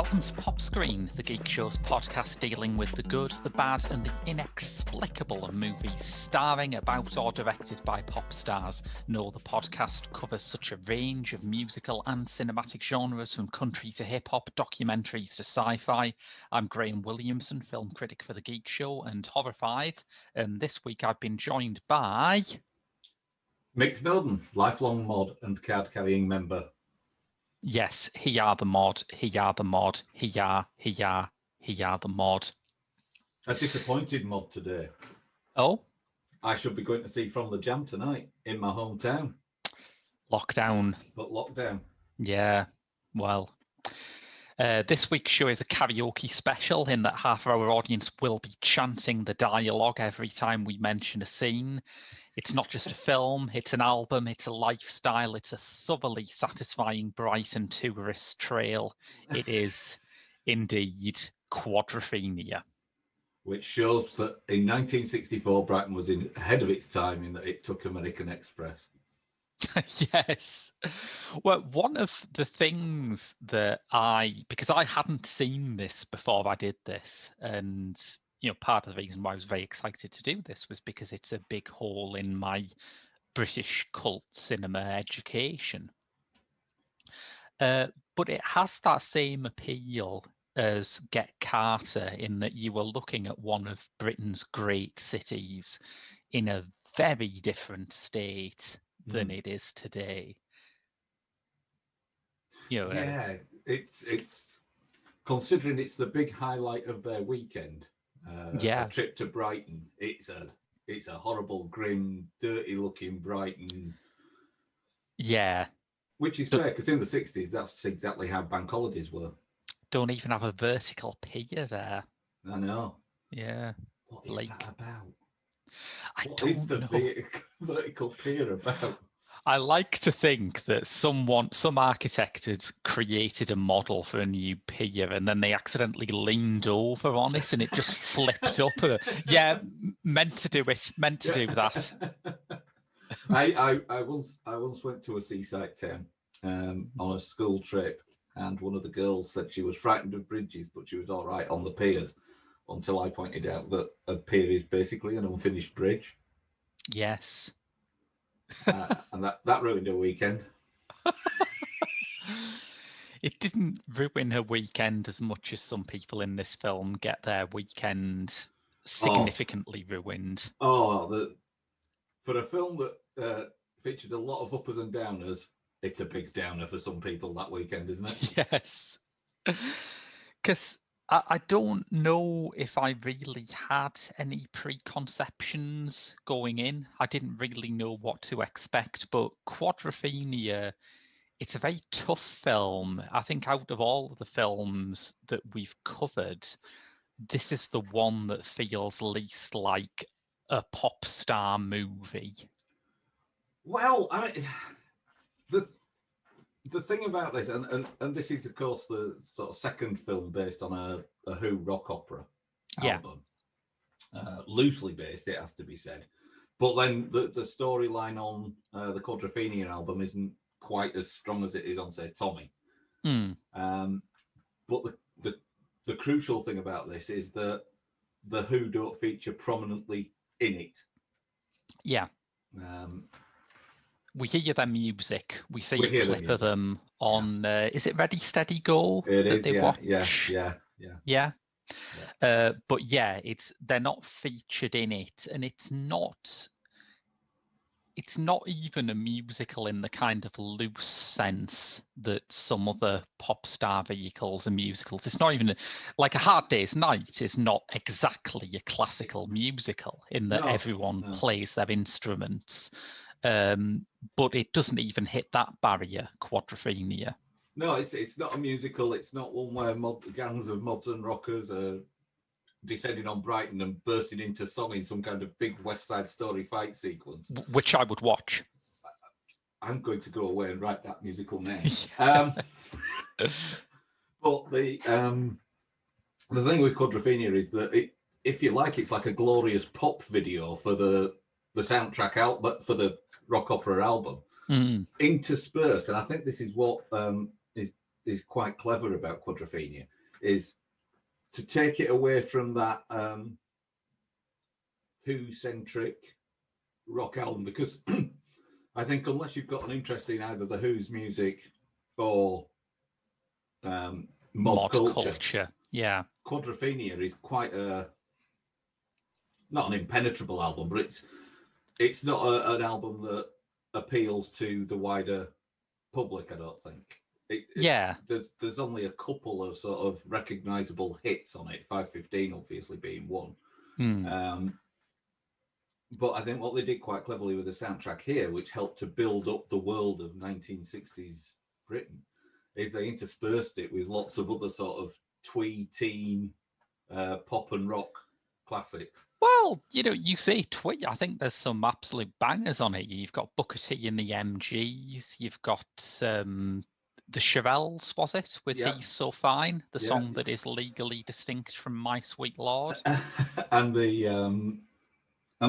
Welcome to Pop Screen, the Geek Show's podcast dealing with the good, the bad, and the inexplicable of movies starring, about, or directed by pop stars. No, the podcast covers such a range of musical and cinematic genres, from country to hip-hop, documentaries to sci-fi. I'm Graham Williamson, film critic for the Geek Show and Horrified, and this week I've been joined by... Mick Snowden, lifelong mod and card-carrying member. Yes, he are the mod, he are the mod, he are the mod. A disappointed mod today. Oh? I should be going to see From the Jam tonight in my hometown. Lockdown. But lockdown. Yeah, well. This week's show is a karaoke special in that half of our audience will be chanting the dialogue every time we mention a scene. It's not just a film, it's an album, it's a lifestyle, it's a thoroughly satisfying Brighton tourist trail. It is indeed Quadrophenia. Which shows that in 1964, Brighton was ahead of its time in that it took American Express. Yes. Well, one of the things that because I hadn't seen this before I did this, and part of the reason why I was very excited to do this was because it's a big hole in my British cult cinema education. But it has that same appeal as Get Carter, in that you were looking at one of Britain's great cities in a very different state than it is today. Yeah, it's considering it's the big highlight of their weekend. A trip to Brighton. It's a horrible, grim, dirty-looking Brighton. Yeah, which is fair, because in the 60s, that's exactly how bank holidays were. Don't even have a vertical pier there. I know. Yeah. What is that about? What is the vertical pier about? I like to think that some architect had created a model for a new pier, and then they accidentally leaned over on it and it just flipped up. Yeah, meant to do that. I once went to a seaside town on a school trip, and one of the girls said she was frightened of bridges, but she was all right on the piers, until I pointed out that a pier is basically an unfinished bridge. Yes. And that ruined her weekend. It didn't ruin her weekend as much as some people in this film get their weekend significantly ruined. For a film that featured a lot of uppers and downers, it's a big downer for some people that weekend, isn't it? Yes. Because I don't know if I really had any preconceptions going in. I didn't really know what to expect, but Quadrophenia, it's a very tough film. I think out of all of the films that we've covered, this is the one that feels least like a pop star movie. Well, the thing about this, and this is, of course, the sort of second film based on a Who rock opera album. Loosely based, it has to be said. But then the storyline on the Quadrophenia album isn't quite as strong as it is on, say, Tommy. But the crucial thing about this is that the Who don't feature prominently in it. Yeah. We hear their music. We see a clip of them on. Is it Ready Steady Go? It is. Yeah. But yeah, they're not featured in it, and it's not even a musical in the kind of loose sense that some other pop star vehicles are musicals. It's not even like A Hard Day's Night is not exactly a classical musical in that everyone plays their instruments. But it doesn't even hit that barrier, Quadrophenia. No, it's not a musical. It's not one where gangs of mods and rockers are descending on Brighton and bursting into song in some kind of big West Side Story fight sequence. Which I would watch. I'm going to go away and write that musical name. But the thing with Quadrophenia is that if you like, it's like a glorious pop video for the soundtrack out, but for the rock opera album, interspersed. And I think this is what is quite clever about Quadrophenia. is to take it away from that Who-centric rock album, because I think unless you've got an interest in either the Who's music or mod culture, yeah, Quadrophenia is quite not an impenetrable album, but it's not an album that appeals to the wider public, I don't think. There's only a couple of sort of recognizable hits on it, 515 obviously being one. But I think what they did quite cleverly with the soundtrack here, which helped to build up the world of 1960s Britain, is they interspersed it with lots of other sort of twee teen pop and rock classics. Well, you say twee. I think there's some absolute bangers on it. You've got Booker T and the MGs. You've got the Shirelles, was it, with He's So Fine, the song that is legally distinct from My Sweet Lord. And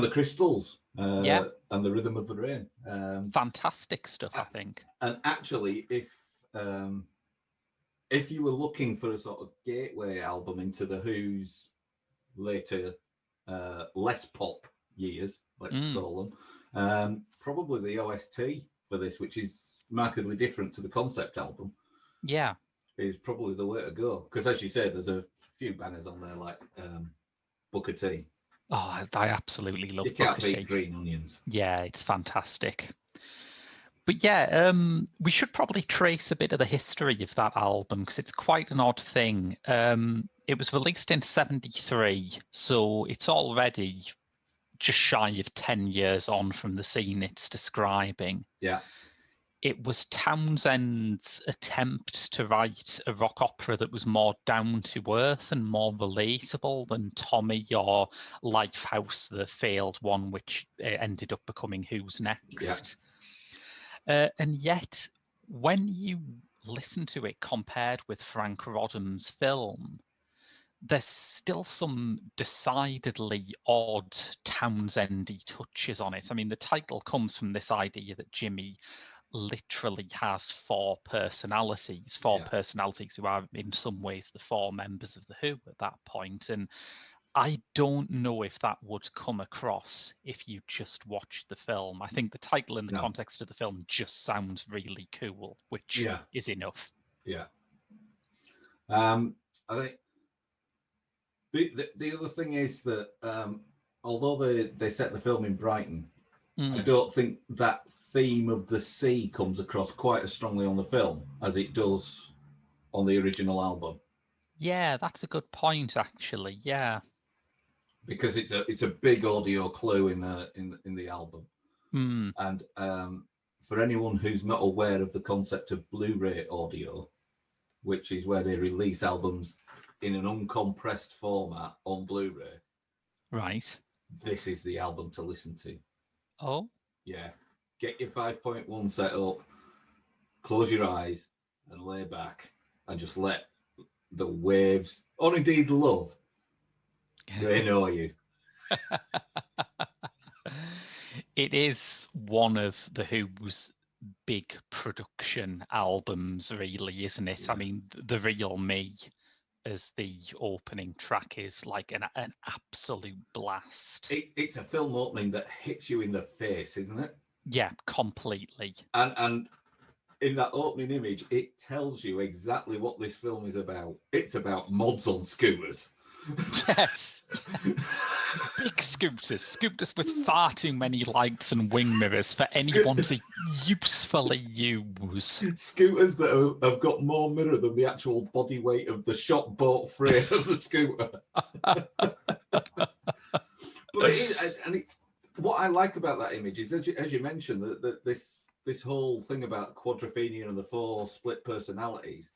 the Crystals, and the Rhythm of the Rain. Fantastic stuff, I think. And actually, if you were looking for a sort of gateway album into the Who's later, less pop years, let's call them, probably the OST for this, which is markedly different to the concept album, is probably the way to go. Because as you said, there's a few bangers on there like Booker T. Oh, I absolutely love Booker T. You can't beat Green Onions. Yeah, it's fantastic. But we should probably trace a bit of the history of that album, because it's quite an odd thing. It was released in 1973, so it's already just shy of 10 years on from the scene it's describing. Yeah. It was Townsend's attempt to write a rock opera that was more down to earth and more relatable than Tommy or Lifehouse, the failed one, which ended up becoming Who's Next. Yeah. And yet, when you listen to it compared with Frank Rodham's film, there's still some decidedly odd Townsendy touches on it. I mean, the title comes from this idea that Jimmy literally has four personalities who are in some ways the four members of the Who at that point. And I don't know if that would come across if you just watched the film. I think the title in the context of the film just sounds really cool, which is enough. Yeah. I think the other thing is that although they set the film in Brighton, I don't think that theme of the sea comes across quite as strongly on the film as it does on the original album. Yeah, that's a good point, actually. Yeah, because it's a big audio clue in the album. And for anyone who's not aware of the concept of Blu-ray audio, which is where they release albums in an uncompressed format on Blu-ray, right? This is the album to listen to. Oh, yeah. Get your 5.1 set up, close your eyes, and lay back, and just let the waves, or indeed love, rain over you. It is one of the Who's big production albums, really, isn't it? Yeah. I mean, The Real Me as the opening track is like an absolute blast. It's a film opening that hits you in the face, isn't it? Yeah, completely. And in that opening image, it tells you exactly what this film is about. It's about mods on scooters. Yes. Big scooters with far too many lights and wing mirrors for anyone to usefully use. Scooters that have got more mirror than the actual body weight of the shop bought frame of the scooter. But it's what I like about that image is, as you mentioned, that this whole thing about Quadrophenia and the four split personalities.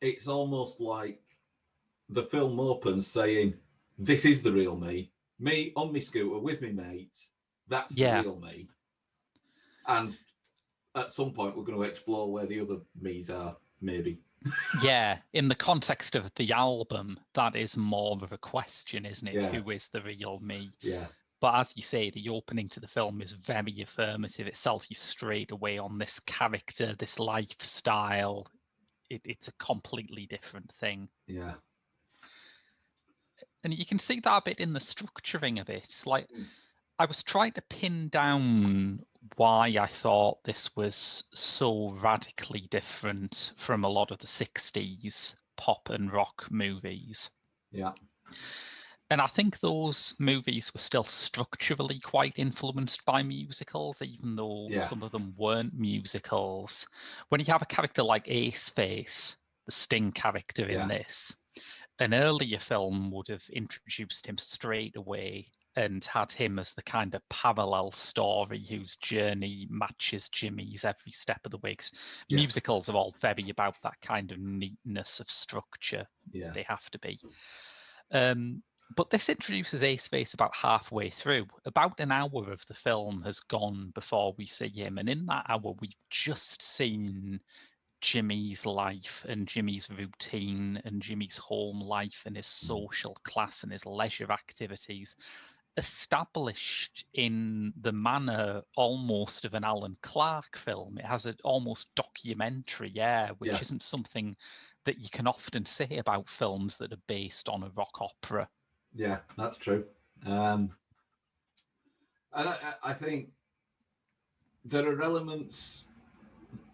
It's almost like the film opens saying, this is the real me on my scooter with me mates. That's the real me. And at some point, we're going to explore where the other me's are, maybe. Yeah, in the context of the album, that is more of a question, isn't it? Yeah. Who is the real me? Yeah. But as you say, the opening to the film is very affirmative. It sells you straight away on this character, this lifestyle. it's a completely different thing. Yeah. And you can see that a bit in the structuring of it. Like, I was trying to pin down why I thought this was so radically different from a lot of the 60s pop and rock movies. Yeah. And I think those movies were still structurally quite influenced by musicals, even though some of them weren't musicals. When you have a character like Ace Face, the Sting character in this, an earlier film would have introduced him straight away and had him as the kind of parallel story whose journey matches Jimmy's every step of the way. Musicals are all very about that kind of neatness of structure. They have to be. But this introduces Ace Face about halfway through. About an hour of the film has gone before we see him. And in that hour, we've just seen Jimmy's life and Jimmy's routine and Jimmy's home life and his social class and his leisure activities established in the manner almost of an Alan Clark film. It has an almost documentary air, which isn't something that you can often say about films that are based on a rock opera. Yeah, that's true. And I think there are elements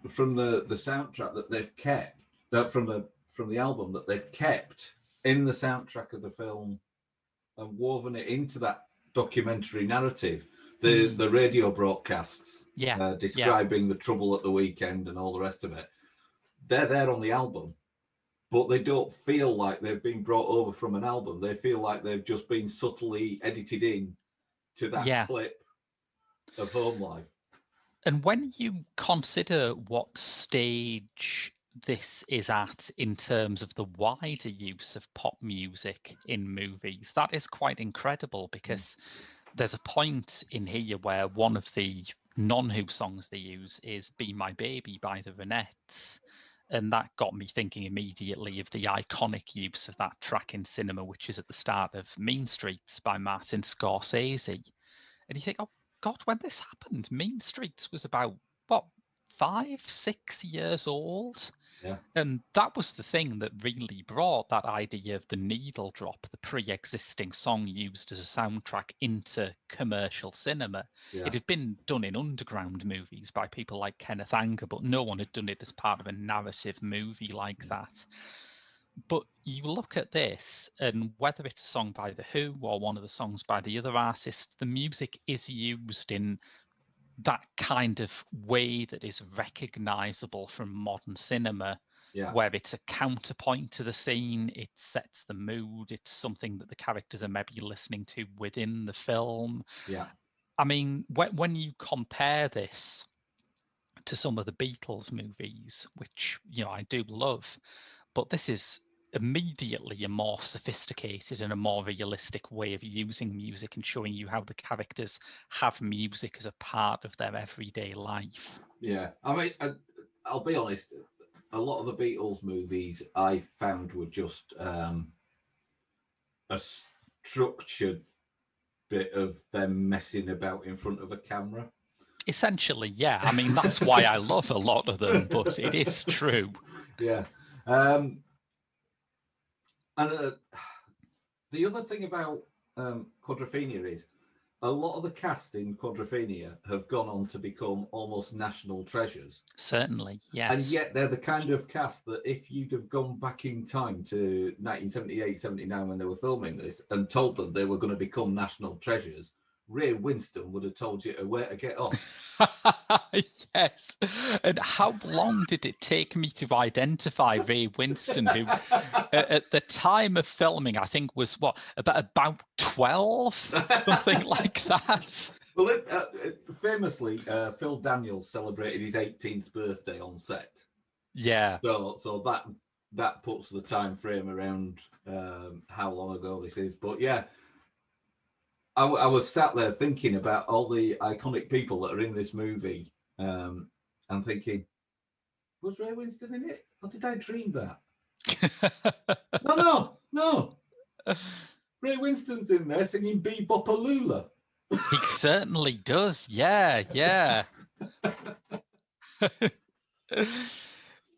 from the soundtrack that they've kept, from the album that they've kept in the soundtrack of the film and woven it into that documentary narrative. The radio broadcasts describing the trouble at the weekend and all the rest of it, they're there on the album, but they don't feel like they've been brought over from an album. They feel like they've just been subtly edited in to that clip of home life. And when you consider what stage this is at in terms of the wider use of pop music in movies, that is quite incredible, because there's a point in here where one of the non-Who songs they use is Be My Baby by the Ronettes. And that got me thinking immediately of the iconic use of that track in cinema, which is at the start of Mean Streets by Martin Scorsese. And you think, oh God, when this happened, Mean Streets was about, 5-6 years old? Yeah. And that was the thing that really brought that idea of the needle drop, the pre-existing song used as a soundtrack, into commercial cinema. Yeah. It had been done in underground movies by people like Kenneth Anger, but no one had done it as part of a narrative movie like that. But you look at this, and whether it's a song by The Who or one of the songs by the other artists, the music is used in that kind of way that is recognizable from modern cinema, where it's a counterpoint to the scene, it sets the mood, it's something that the characters are maybe listening to within the film. Yeah. I mean, when you compare this to some of the Beatles movies, which, I do love, but this is immediately a more sophisticated and a more realistic way of using music and showing you how the characters have music as a part of their everyday life. Yeah, I mean, I'll be honest, a lot of the Beatles movies I found were just a structured bit of them messing about in front of a camera. Essentially, yeah. I mean, that's why I love a lot of them, but it is true. Yeah. And the other thing about Quadrophenia is a lot of the cast in Quadrophenia have gone on to become almost national treasures. Certainly, yes. And yet they're the kind of cast that if you'd have gone back in time to 1978, 79 when they were filming this and told them they were going to become national treasures, Ray Winston would have told you where to get off. Yes. And how long did it take me to identify Ray Winston, who at the time of filming, I think was about 12, something like that. Well, famously, Phil Daniels celebrated his 18th birthday on set. Yeah. So that puts the time frame around how long ago this is. But yeah, I was sat there thinking about all the iconic people that are in this movie, and thinking, was Ray Winston in it? Or did I dream that? No. Ray Winston's in there singing Bebopalula. He certainly does. Yeah.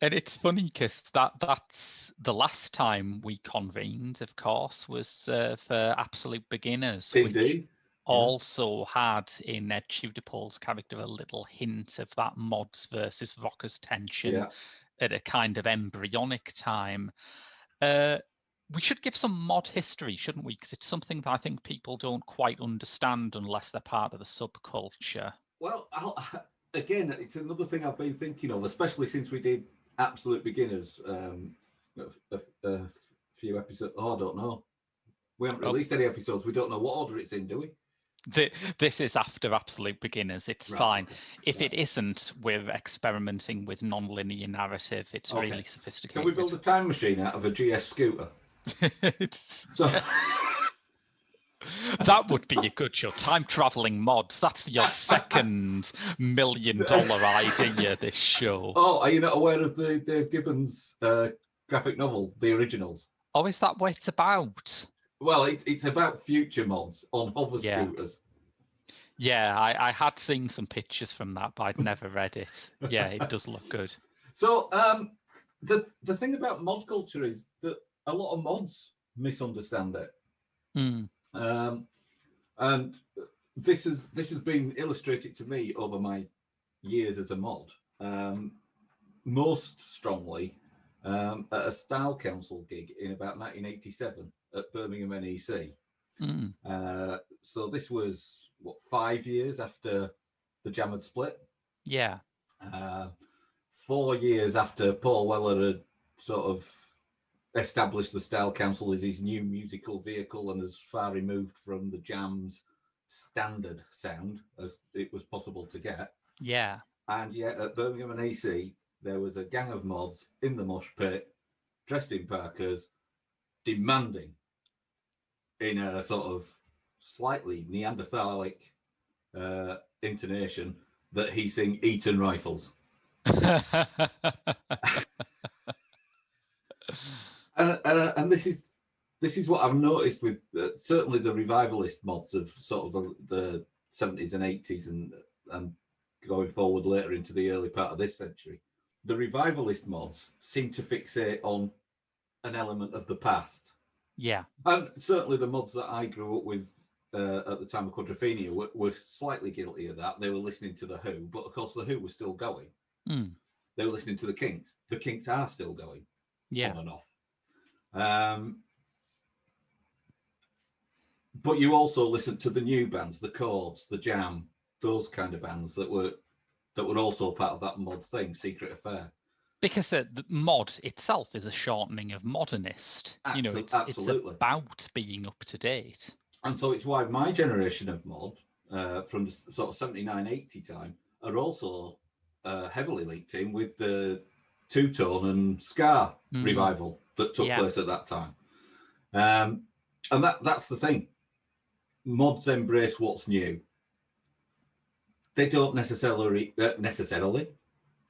And it's funny because that's the last time we convened, of course, was for Absolute Beginners, which Indeed. also had in Ned Tudorpole's character a little hint of that mods versus rockers tension at a kind of embryonic time. We should give some mod history, shouldn't we? Because it's something that I think people don't quite understand unless they're part of the subculture. Well, again, it's another thing I've been thinking of, especially since we did Absolute Beginners a few episodes. Oh, I don't know. We haven't released any episodes. We don't know what order it's in, do we? This is after Absolute Beginners. It's fine. Okay. If it isn't, we're experimenting with non-linear narrative. It's really sophisticated. Can we build a time machine out of a GS scooter? So... That would be a good show. Time traveling mods. That's your second $1 million idea, this show. Oh, are you not aware of the Dave Gibbons graphic novel, The Originals? Oh, is that what it's about? Well, it's about future mods on hover scooters. Yeah, I had seen some pictures from that, but I'd never read it. Yeah, it does look good. So the thing about mod culture is that a lot of mods misunderstand it. And this has been illustrated to me over my years as a mod, most strongly at a Style Council gig in about 1987 at Birmingham NEC. So this was 5 years after the Jam had split. Yeah. 4 years after Paul Weller had sort of established the Style Council as his new musical vehicle and as far removed from the Jam's standard sound as it was possible to get. Yeah. And yet at Birmingham and AC, there was a gang of mods in the mosh pit, dressed in parkas, demanding in a sort of slightly Neanderthalic intonation that he sing Eton Rifles. And this is what I've noticed with certainly the revivalist mods of sort of the 70s and 80s and going forward later into the early part of this century. The revivalist mods seem to fixate on an element of the past. Yeah. And certainly the mods that I grew up with at the time of Quadrophenia were slightly guilty of that. They were listening to The Who, but of course The Who was still going. They were listening to the Kinks. The Kinks are still going on and off. But you also listen to the new bands, the Chords, the Jam, those kind of bands that were also part of that mod thing, Secret Affair. Because the mod itself is a shortening of modernist. It's about being up to date. And so it's why my generation of mod from the sort of 79, 80 time are also heavily linked in with the two-tone and ska revival that took place at that time. And that's the thing. Mods embrace what's new. They don't necessarily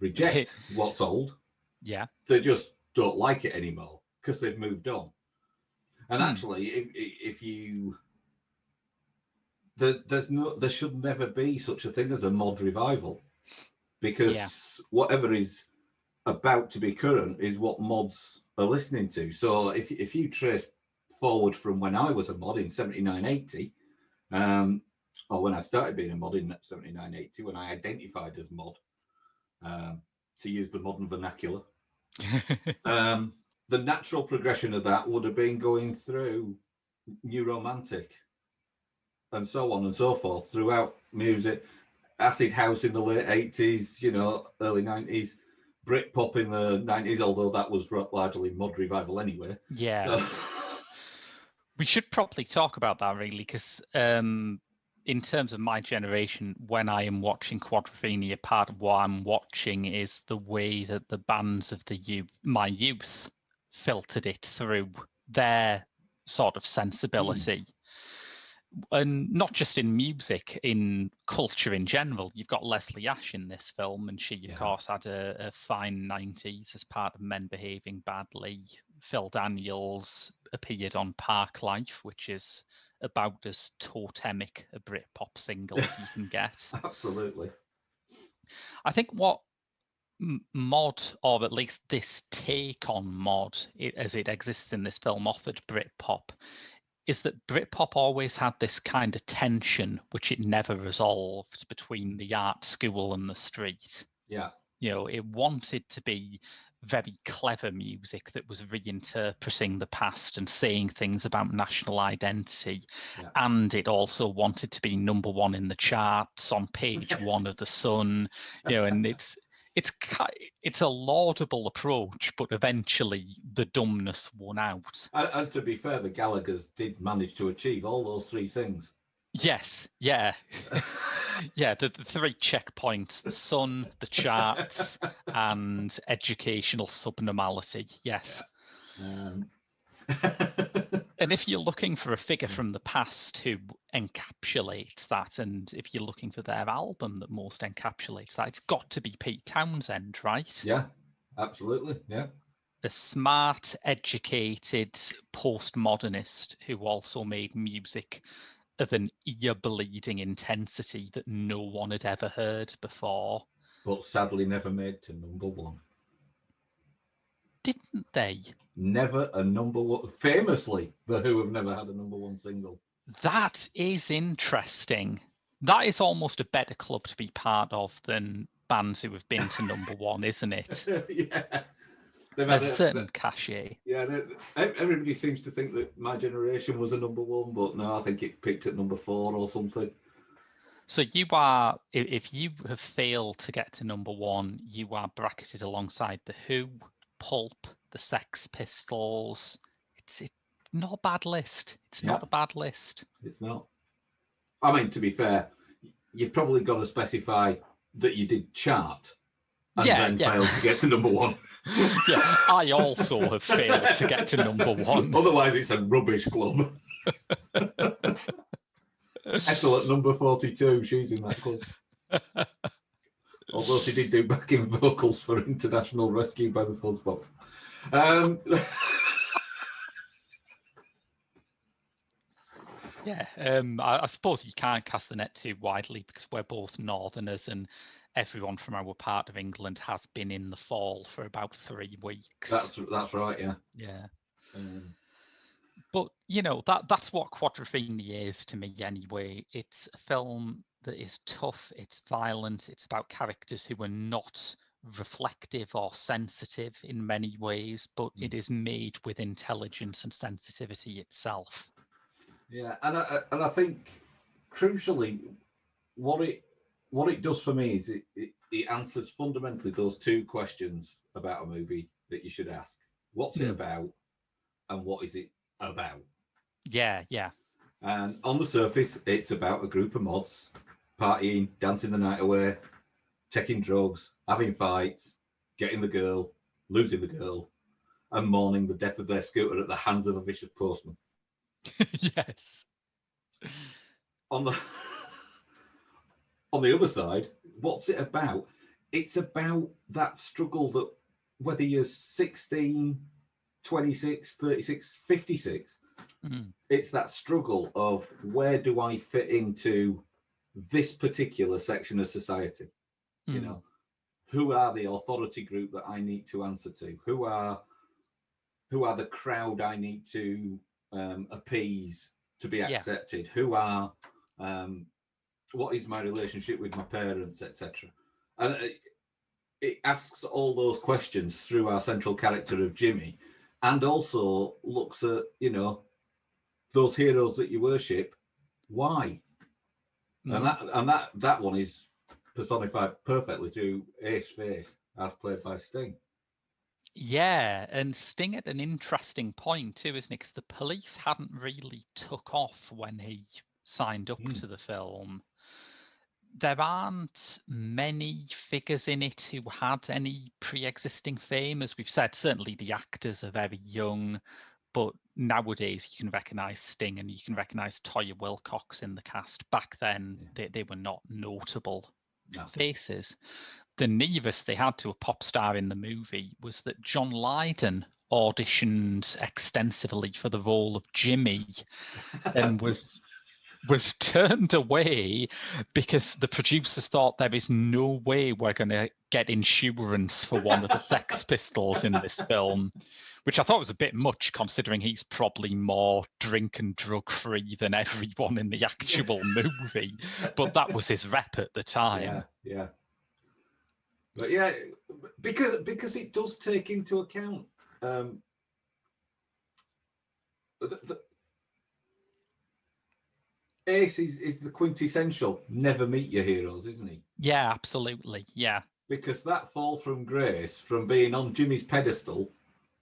reject what's old. Yeah. They just don't like it anymore because they've moved on. And actually, if you... there should never be such a thing as a mod revival, because whatever is about to be current is what mods are listening to. So if you trace forward from when I was a mod in 79, 80, or when I started being a mod in 79, 80, when I identified as mod, to use the modern vernacular, the natural progression of that would have been going through New Romantic and so on and so forth throughout music, acid house in the late 80s, early 90s, Britpop in the 90s, although that was largely mod revival anyway. Yeah. So... We should probably talk about that, really, because in terms of my generation, when I am watching Quadrophenia, part of what I'm watching is the way that the bands of my youth filtered it through their sort of sensibility. And not just in music, in culture in general. You've got Leslie Ash in this film, and she, of course, had a fine 90s as part of Men Behaving Badly. Phil Daniels appeared on Park Life, which is about as totemic a Britpop single as you can get. Absolutely. I think what mod, or at least this take on mod, as it exists in this film, offered Britpop, is that Britpop always had this kind of tension, which it never resolved, between the art school and the street. Yeah. It wanted to be very clever music that was reinterpreting the past and saying things about national identity. Yeah. And it also wanted to be number one in the charts, on page one of the Sun, and it's a laudable approach, but eventually the dumbness won out. And to be fair, the Gallaghers did manage to achieve all those three things. Yes, yeah. Yeah, the three checkpoints: the Sun, the charts, and educational subnormality. Yes. Yeah. And if you're looking for a figure from the past who encapsulates that, and if you're looking for their album that most encapsulates that, it's got to be Pete Townsend, right? Yeah, absolutely. Yeah. A smart, educated postmodernist who also made music of an ear-bleeding intensity that no one had ever heard before. But sadly never made to number one. Didn't they? Never a number one. Famously, The Who have never had a number one single. That is interesting. That is almost a better club to be part of than bands who have been to number one, isn't it? Yeah. There's a certain cachet. Yeah, everybody seems to think that My Generation was a number one, but no, I think it peaked at number 4 or something. So you are, if you have failed to get to number one, you are bracketed alongside The Who, Pulp, the Sex Pistols. It's not a bad list. It's not a bad list. It's not. I mean, to be fair, you've probably got to specify that you did chart and then failed to get to number one. Yeah, I also have failed to get to number one. Otherwise, it's a rubbish club. Ethel at number 42, she's in that club. Although she did do backing vocals for International Rescue by the Fuzzbox. Yeah, I suppose you can't cast the net too widely because we're both Northerners, and everyone from our part of England has been in the fall for about 3 weeks. That's right, yeah. Yeah. But, that's what Quadrophenia is to me anyway. It's a film that is tough, it's violent, it's about characters who are not reflective or sensitive in many ways, but it is made with intelligence and sensitivity itself. Yeah, and I think crucially, what it does for me is it answers fundamentally those two questions about a movie that you should ask: what's it about, and what is it about? Yeah. And on the surface, it's about a group of mods partying, dancing the night away, taking drugs, having fights, getting the girl, losing the girl, and mourning the death of their scooter at the hands of a vicious postman. Yes. On the other side, what's it about? It's about that struggle that whether you're 16, 26, 36, 56, it's that struggle of where do I fit into this particular section of society? Who are the authority group that I need to answer to? Who are the crowd I need to appease to be accepted? Who are what is my relationship with my parents, etc. And it asks all those questions through our central character of Jimmy, and also looks at those heroes that you worship. Why? And that one is personified perfectly through Ace Face, as played by Sting. Yeah, and Sting at an interesting point too, isn't it? Because the police hadn't really took off when he signed up to the film. There aren't many figures in it who had any pre-existing fame. As we've said, certainly the actors are very young, but nowadays you can recognise Sting and you can recognise Toyah Willcox in the cast. Back then, they were not notable faces. The nearest they had to a pop star in the movie was that John Lydon auditioned extensively for the role of Jimmy and was was turned away because the producers thought there is no way we're going to get insurance for one of the Sex Pistols in this film, which I thought was a bit much considering he's probably more drink and drug free than everyone in the actual movie. But that was his rep at the time. Yeah. But yeah, because it does take into account Ace is the quintessential never meet your heroes, isn't he? Yeah, absolutely. Yeah. Because that fall from grace from being on Jimmy's pedestal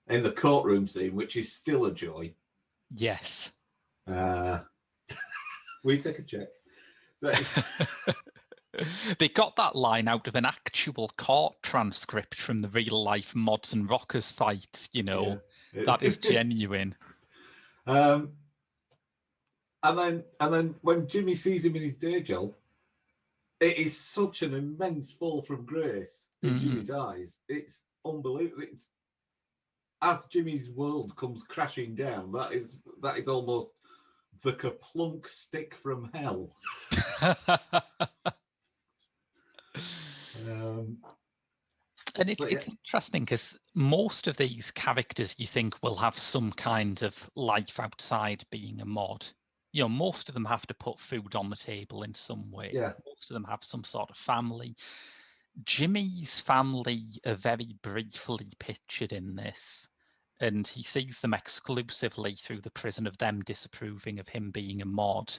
in the courtroom scene, which is still a joy. Yes. We take a check. They got that line out of an actual court transcript from the real life Mods and Rockers fight, you know. Yeah. That is genuine. And then when Jimmy sees him in his day job, it is such an immense fall from grace in Jimmy's eyes. It's unbelievable. It's as Jimmy's world comes crashing down, that is almost the kerplunk stick from hell. And it's interesting because most of these characters you think will have some kind of life outside being a mod. You know, most of them have to put food on the table in some way. Yeah. Most of them have some sort of family. Jimmy's family are very briefly pictured in this, and he sees them exclusively through the prism of them disapproving of him being a mod.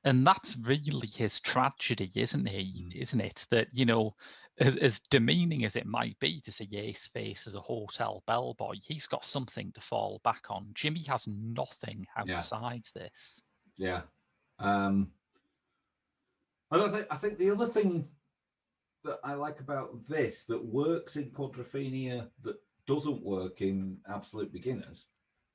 And that's really his tragedy, isn't he? Isn't it? That, you know, as demeaning as it might be to see Ace face as a hotel bellboy, he's got something to fall back on. Jimmy has nothing outside this. Yeah. I think the other thing that I like about this that works in Quadrophenia that doesn't work in Absolute Beginners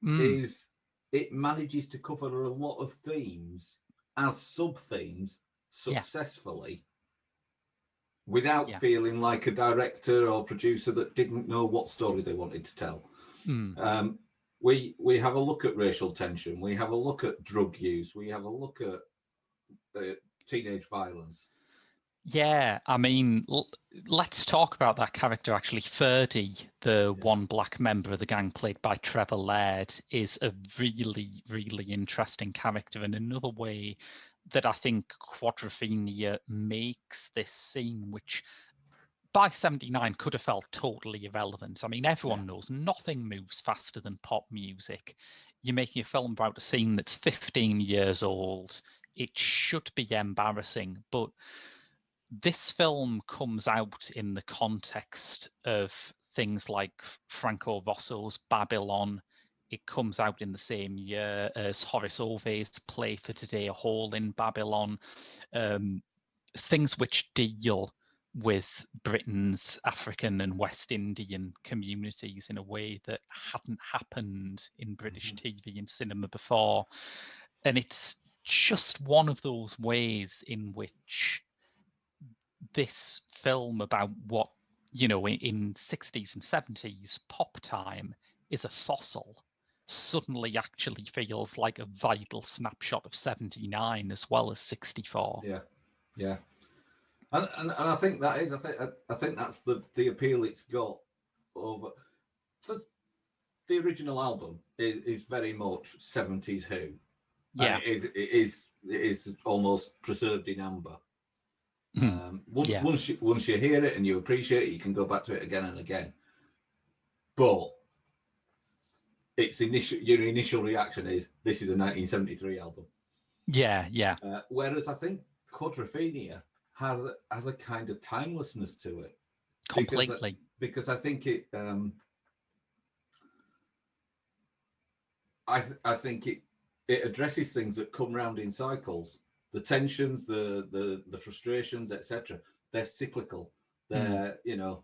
is it manages to cover a lot of themes as sub-themes successfully without feeling like a director or producer that didn't know what story they wanted to tell. We have a look at racial tension. We have a look at drug use. We have a look at teenage violence. Yeah, I mean, let's talk about that character actually. Ferdy, the one black member of the gang played by Trevor Laird, is a really, really interesting character. And another way that I think Quadrophenia makes this scene, which by 79 could have felt totally irrelevant. I mean, everyone knows nothing moves faster than pop music. You're making a film about a scene that's 15 years old. It should be embarrassing, but this film comes out in the context of things like Franco Rosso's Babylon. It comes out in the same year as Horace Ove's Play for Today, A Hole in Babylon. Things which deal with Britain's African and West Indian communities in a way that hadn't happened in British TV and cinema before. And it's just one of those ways in which this film about what, you know, in 60s and 70s pop time is a fossil suddenly actually feels like a vital snapshot of 79 as well as 64. Yeah. And I think that is, I think that's the appeal it's got over the original album is very much 70s Who. Yeah. And it is almost preserved in amber. Once you hear it and you appreciate it, you can go back to it again and again. But it's your initial reaction is this is a 1973 album. Yeah. Whereas I think Quadrophenia has a kind of timelessness to it. Completely. Because I think it I think it addresses things that come round in cycles. The tensions, the frustrations, etc. They're cyclical. They're, you know,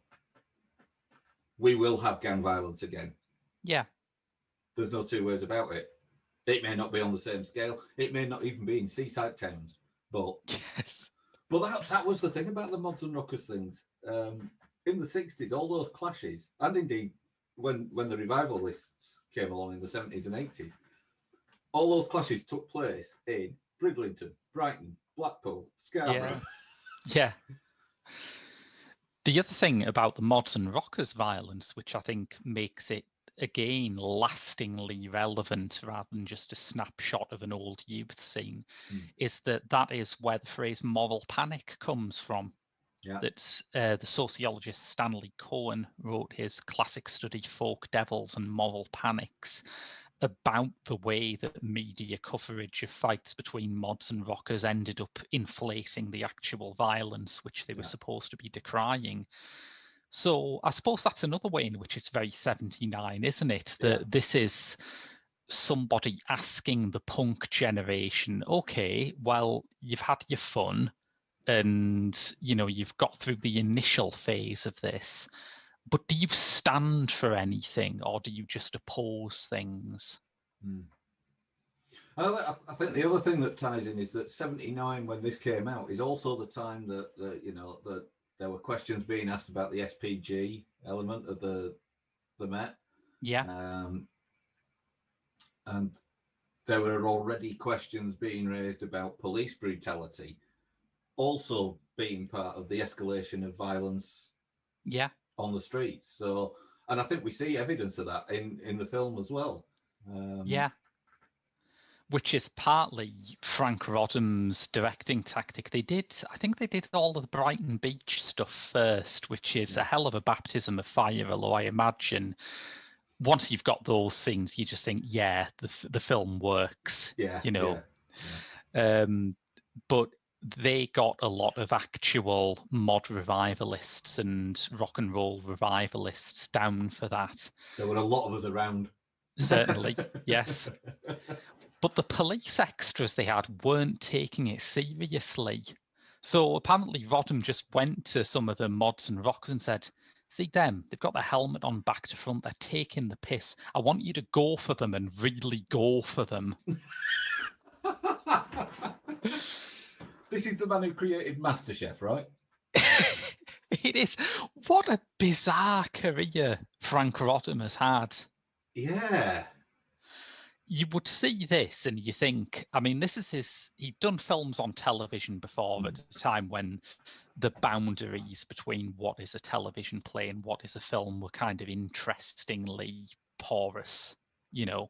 we will have gang violence again. Yeah. There's no two ways about it. It may not be on the same scale. It may not even be in seaside towns. But that was the thing about the Mods and Rockers things. In the 60s, all those clashes, and indeed when the revivalists came along in the 70s and 80s, all those clashes took place in Bridlington, Brighton, Blackpool, Scarborough. Yeah. The other thing about the mods and rockers violence, which I think makes it, again, lastingly relevant rather than just a snapshot of an old youth scene, is that is where the phrase moral panic comes from. Yeah. That the sociologist Stanley Cohen wrote his classic study, Folk Devils and Moral Panics, about the way that media coverage of fights between mods and rockers ended up inflating the actual violence which they were supposed to be decrying. So I suppose that's another way in which it's very 79, isn't it? That this is somebody asking the punk generation, okay, well, you've had your fun and, you know, you've got through the initial phase of this, but do you stand for anything or do you just oppose things? I think the other thing that ties in is that 79, when this came out, is also the time that you know, that there were questions being asked about the SPG element of the Met. And there were already questions being raised about police brutality also being part of the escalation of violence on the streets. So, and I think we see evidence of that in the film as well. Which is partly Frank Rodham's directing tactic. I think they did all of the Brighton Beach stuff first, which is a hell of a baptism of fire, although I imagine once you've got those scenes, you just think, yeah, the film works, you know. But they got a lot of actual mod revivalists and rock and roll revivalists down for that. There were a lot of us around. Certainly, yes. But the police extras they had weren't taking it seriously. So apparently Rodham just went to some of the mods and rockers and said, see them, they've got their helmet on back to front, they're taking the piss. I want you to go for them and really go for them. This is the man who created MasterChef, right? It is. What a bizarre career Frank Rodham has had. Yeah. You would see this and you think, I mean, this is he'd done films on television before at a time when the boundaries between what is a television play and what is a film were kind of interestingly porous, you know.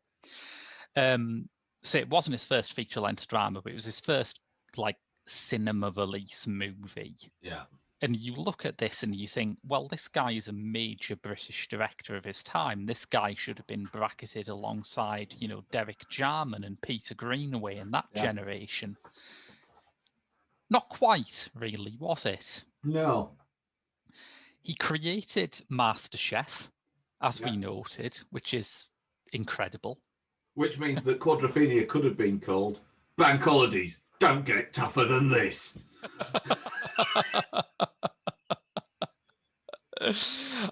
So it wasn't his first feature-length drama, but it was his first, like, cinema release movie. Yeah. And you look at this and you think, well, this guy is a major British director of his time. This guy should have been bracketed alongside, you know, Derek Jarman and Peter Greenaway in that generation. Not quite, really, was it? No. He created MasterChef, as we noted, which is incredible. Which means that Quadrophenia could have been called Bank Holidays Don't Get Tougher Than This.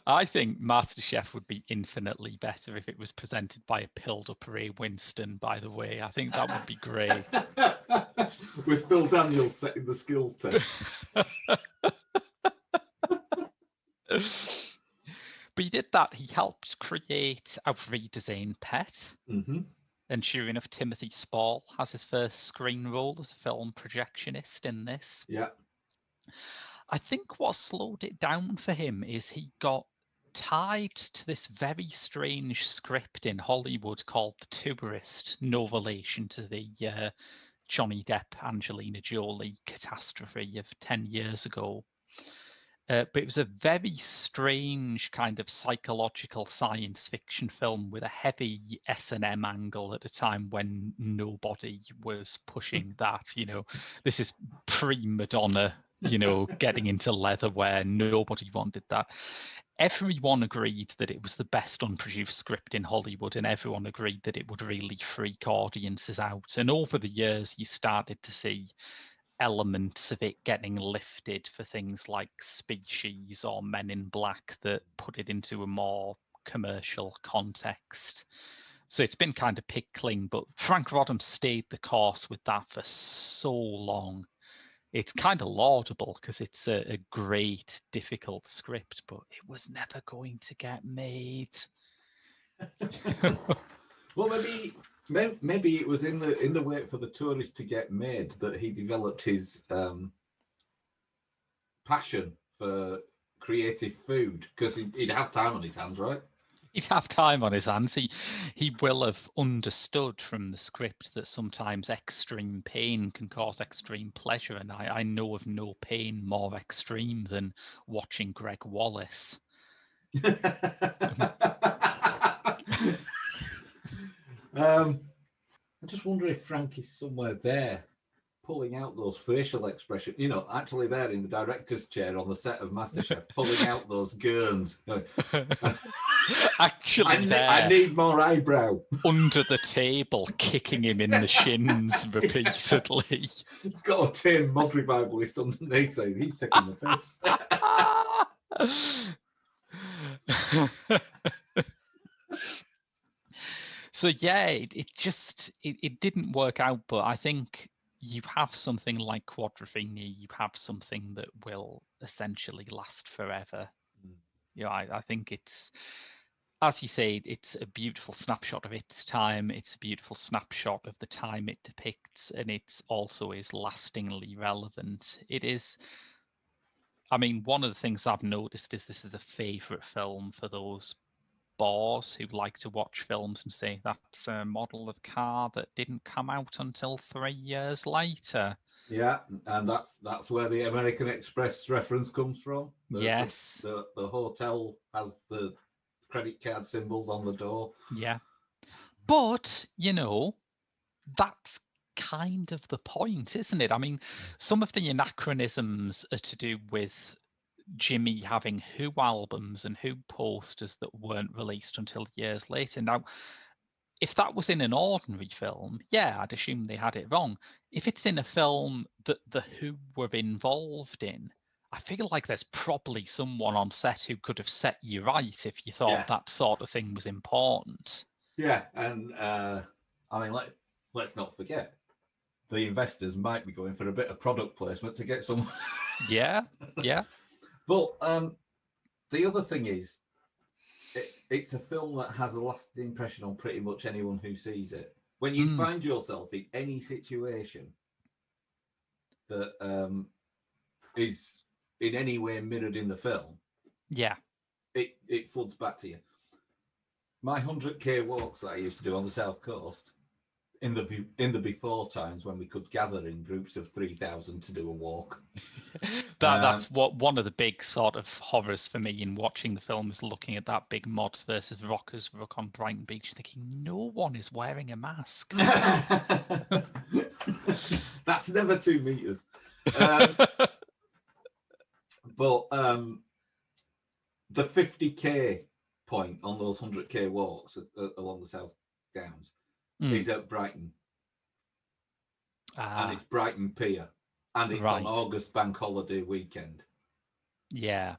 I think MasterChef would be infinitely better if it was presented by a pilled-up Ray Winston, by the way. I think that would be great. With Phil Daniels setting the skills tests. But he did that. He helped create a redesigned Pet. Mm-hmm. And sure enough, Timothy Spall has his first screen role as a film projectionist in this. Yeah. I think what slowed it down for him is he got tied to this very strange script in Hollywood called The Tourist, no relation to the Johnny Depp, Angelina Jolie catastrophe of 10 years ago. But it was a very strange kind of psychological science fiction film with a heavy S&M angle at a time when nobody was pushing that. You know, this is pre-Madonna, you know, getting into leatherwear. Nobody wanted that. Everyone agreed that it was the best unproduced script in Hollywood, and everyone agreed that it would really freak audiences out. And over the years, you started to see elements of it getting lifted for things like Species or Men in Black that put it into a more commercial context. So it's been kind of pickling, but Frank Rodham stayed the course with that for so long. It's kind of laudable because it's a great, difficult script, but it was never going to get made. Well, Maybe it was in the wait for the tourist to get made that he developed his passion for creative food, because he'd have time on his hands, right? He'd have time on his hands. He will have understood from the script that sometimes extreme pain can cause extreme pleasure, and I know of no pain more extreme than watching Greg Wallace. I just wonder if Frank is somewhere there, pulling out those facial expressions. Actually there in the director's chair on the set of MasterChef, pulling out those gurns. Actually, I need more eyebrow. Under the table, kicking him in the shins repeatedly. It's got a tame mod revivalist underneath saying he's taking the piss. So yeah, it didn't work out, but I think you have something like Quadrophenia, you have something that will essentially last forever. I think it's, as you say, it's a beautiful snapshot of its time. It's a beautiful snapshot of the time it depicts, and it also is lastingly relevant. It is. I mean, one of the things I've noticed is this is a favourite film for those bores who like to watch films and say that's a model of car that didn't come out until 3 years later. Yeah, and that's where the American Express reference comes from. Yes. The hotel has the credit card symbols on the door. Yeah. But, that's kind of the point, isn't it? I mean, some of the anachronisms are to do with Jimmy having Who albums and Who posters that weren't released until years later. Now, if that was in an ordinary film, yeah, I'd assume they had it wrong. If it's in a film that the Who were involved in, I feel like there's probably someone on set who could have set you right if you thought that sort of thing was important. Yeah, and I mean, let's not forget, the investors might be going for a bit of product placement to get some. Yeah. But the other thing is, it's a film that has a lasting impression on pretty much anyone who sees it. When you find yourself in any situation that is in any way mirrored in the film, it floods back to you. My 100k walks that I used to do on the South Coast, in the before times when we could gather in groups of 3,000 to do a walk. That's what one of the big sort of horrors for me in watching the film is looking at that big mods versus rockers ruck on Brighton Beach, thinking no one is wearing a mask. That's never 2 meters. But the 50k point on those 100k walks along the South Downs is at Brighton. And it's Brighton Pier. And it's on August bank holiday weekend. Yeah.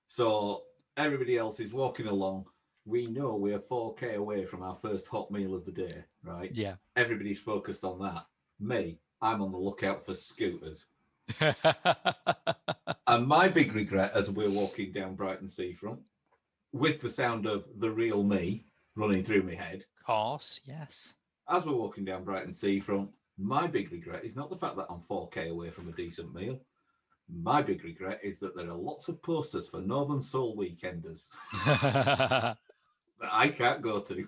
So everybody else is walking along. We know we're 4k away from our first hot meal of the day, right? Yeah. Everybody's focused on that. Me, I'm on the lookout for scooters. And my big regret as we're walking down Brighton seafront, with the sound of The Real Me running through my head. Of course, yes. As we're walking down Brighton seafront, my big regret is not the fact that I'm 4k away from a decent meal. My big regret is that there are lots of posters for Northern Soul weekenders that I can't go to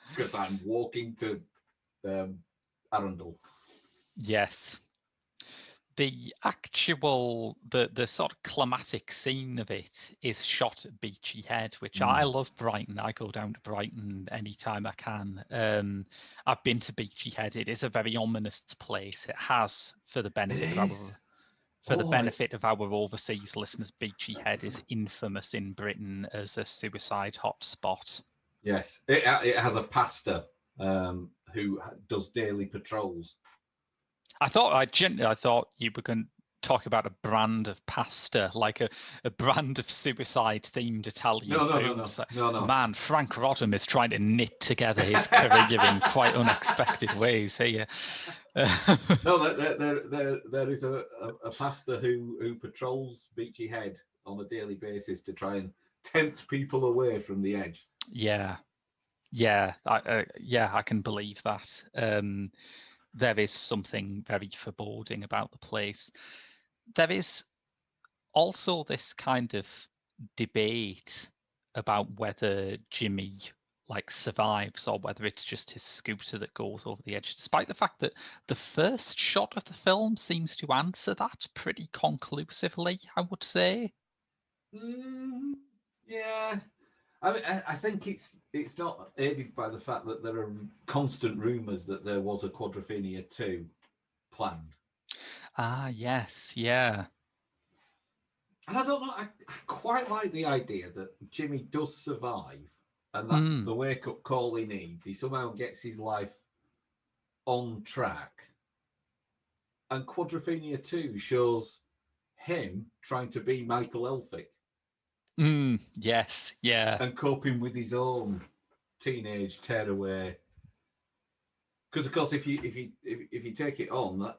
because I'm walking to Arundel. Yes. The actual, the sort of climatic scene of it is shot at Beachy Head, which I love Brighton. I go down to Brighton anytime I can. I've been to Beachy Head. It is a very ominous place. It has, for the benefit of our overseas listeners, Beachy Head is infamous in Britain as a suicide hotspot. Yes, it has a pastor who does daily patrols. I thought you were going to talk about a brand of pasta, like a brand of suicide-themed Italian foods. No. Man, Frank Rodham is trying to knit together his career in quite unexpected ways here. No, there is a pastor who patrols Beachy Head on a daily basis to try and tempt people away from the edge. Yeah. Yeah, I can believe that. There is something very foreboding about the place. There is also this kind of debate about whether Jimmy survives or whether it's just his scooter that goes over the edge, despite the fact that the first shot of the film seems to answer that pretty conclusively, I would say. Yeah. I mean, I think it's not aided by the fact that there are constant rumours that there was a Quadrophenia 2 planned. Ah, yes, yeah. And I don't know, I quite like the idea that Jimmy does survive, and that's the wake-up call he needs. He somehow gets his life on track. And Quadrophenia 2 shows him trying to be Michael Elphick. Yes, yeah. And coping with his own teenage tearaway. Because of course, if you take it on,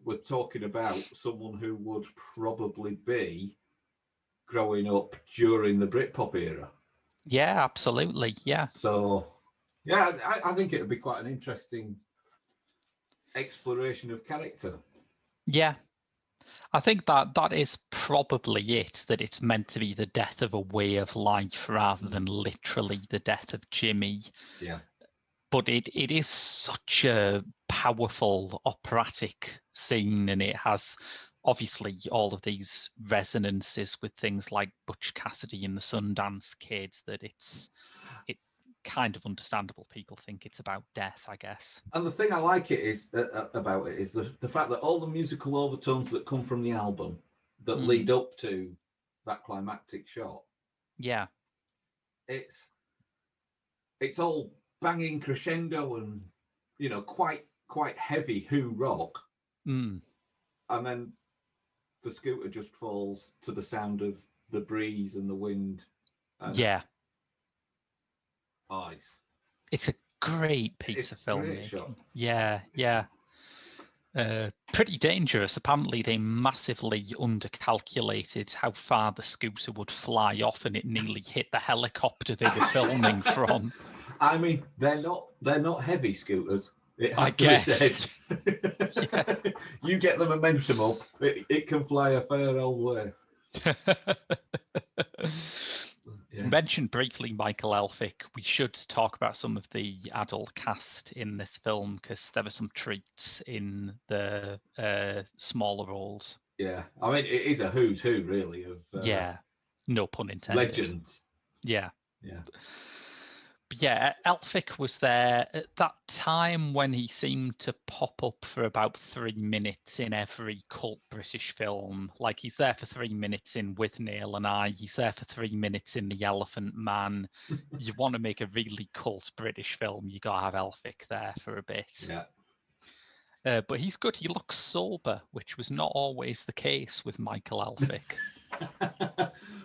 we're talking about someone who would probably be growing up during the Britpop era. Yeah, absolutely. Yeah. So, yeah, I think it would be quite an interesting exploration of character. Yeah. I think that is probably it, that it's meant to be the death of a way of life rather than literally the death of Jimmy. Yeah. But it is such a powerful operatic scene, and it has obviously all of these resonances with things like Butch Cassidy and the Sundance Kid, that it kind of understandable people think it's about death, I guess. And the thing I like it is about it is the fact that all the musical overtones that come from the album that lead up to that climactic shot. Yeah. It's all banging crescendo and quite heavy Who rock. And then the scooter just falls to the sound of the breeze and the wind. And yeah. Ice. It's a great piece of filmmaking. Shot. Yeah, yeah. Pretty dangerous. Apparently, they massively undercalculated how far the scooter would fly off, and it nearly hit the helicopter they were filming from. I mean, they're not heavy scooters. It has to guess. be said. Yeah. You get the momentum up, it can fly a fair old way. Yeah. Mentioned briefly Michael Elphick. We should talk about some of the adult cast in this film, because there are some treats in the smaller roles. Yeah, I mean, it is a who's who, really, of yeah, no pun intended. Legends. Yeah. Yeah. But yeah, Elphick was there at that time when he seemed to pop up for about 3 minutes in every cult British film. Like, he's there for 3 minutes in With Neil and I. He's there for 3 minutes in The Elephant Man. You want to make a really cult British film, you got to have Elphick there for a bit. Yeah. But he's good. He looks sober, which was not always the case with Michael Elphick.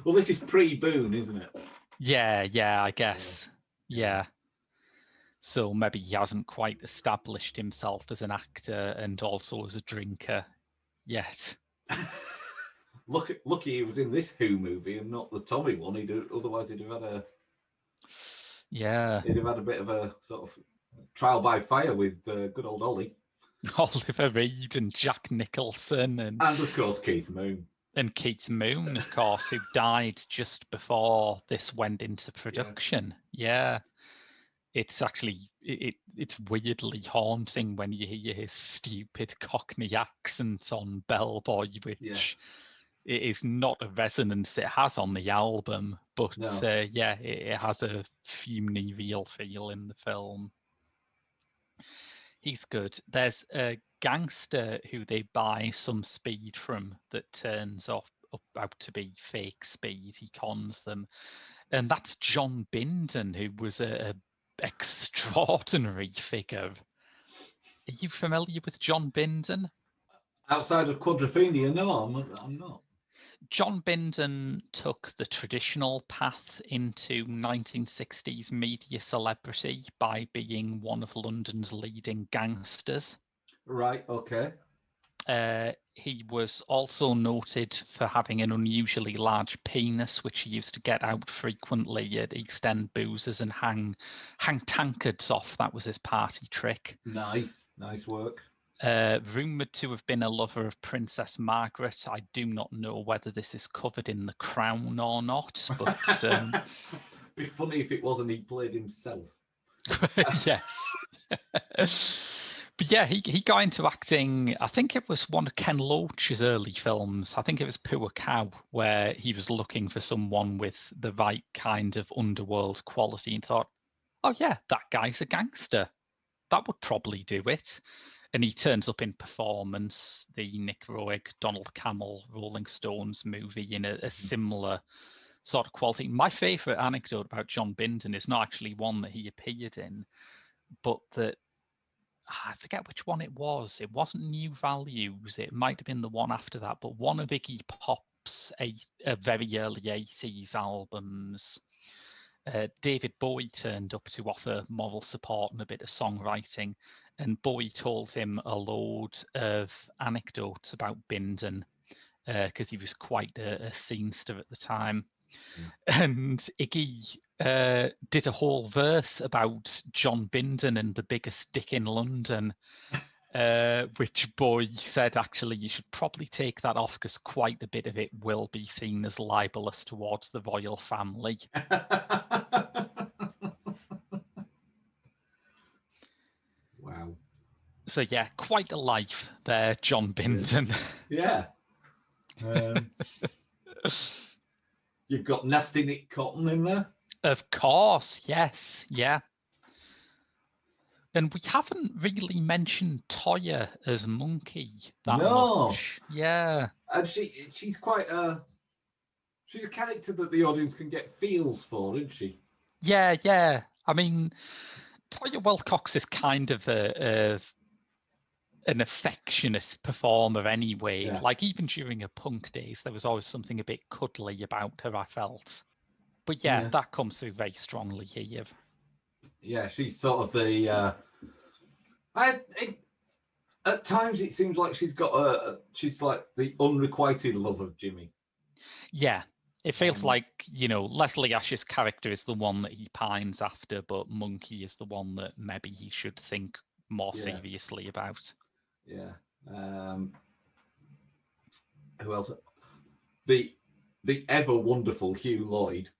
Well, this is pre-Boone, isn't it? Yeah, I guess. Yeah. So maybe he hasn't quite established himself as an actor and also as a drinker yet. Lucky he was in this Who movie and not the Tommy one. Otherwise he'd have had a bit of a sort of trial by fire with good old Ollie. Oliver Reed and Jack Nicholson and of course Keith Moon. And Keith Moon, of course, who died just before this went into production. Yeah. It's actually, it's weirdly haunting when you hear his stupid Cockney accents on Bellboy, which it is not a resonance it has on the album, but it has a funereal feel in the film. He's good. There's a gangster who they buy some speed from that turns out to be fake speed. He cons them. And that's John Bindon, who was a extraordinary figure. Are you familiar with John Bindon? Outside of Quadrophenia, no, I'm not. John Bindon took the traditional path into 1960s media celebrity by being one of London's leading gangsters. Right, okay. He was also noted for having an unusually large penis, which he used to get out frequently at East End boozers and hang tankards off. That was his party trick. Nice work. Rumoured to have been a lover of Princess Margaret. I do not know whether this is covered in The Crown or not, but be funny if it wasn't. He played himself. yes. But yeah, he got into acting. I think it was one of Ken Loach's early films. I think it was Poor Cow, where he was looking for someone with the right kind of underworld quality and thought, oh yeah, that guy's a gangster. That would probably do it. And he turns up in Performance, the Nick Roeg, Donald Cammell, Rolling Stones movie, in a similar sort of quality. My favourite anecdote about John Bindon is not actually one that he appeared in, but that I forget which one it was. It wasn't New Values. It might have been the one after that, but one of Iggy Pop's a very early 80s albums. David Bowie turned up to offer moral support and a bit of songwriting, and Bowie told him a load of anecdotes about Bindon because he was quite a scenester at the time. And Iggy did a whole verse about John Bindon and the biggest dick in London, which Bowie said, actually, you should probably take that off because quite a bit of it will be seen as libelous towards the royal family. Wow. So yeah, quite a life there, John Bindon. Yeah. You've got Nasty Nick Cotton in there? Of course, yes, yeah. And we haven't really mentioned Toyah as Monkey that much. Yeah. And she's quite she's a character that the audience can get feels for, isn't she? Yeah. I mean, Toyah Wilcox is kind of an affectionate performer anyway. Yeah. Like even during her punk days, there was always something a bit cuddly about her, I felt. But yeah, that comes through very strongly here. Yeah, she's sort of the. At times, it seems like she's like the unrequited love of Jimmy. Yeah, it feels like, Leslie Ash's character is the one that he pines after, but Monkey is the one that maybe he should think more seriously about. Yeah. Who else? The ever wonderful Hugh Lloyd.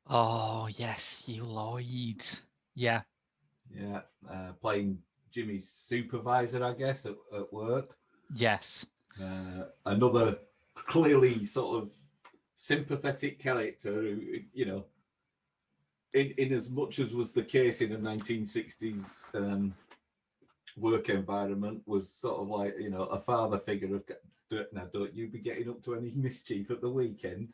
Oh, yes, Hugh Lloyd. Yeah. Yeah. Playing Jimmy's supervisor, I guess, at work. Yes. Another clearly sort of sympathetic character who, in as much as was the case in a 1960s work environment, was sort of like, a father figure of, now don't you be getting up to any mischief at the weekend.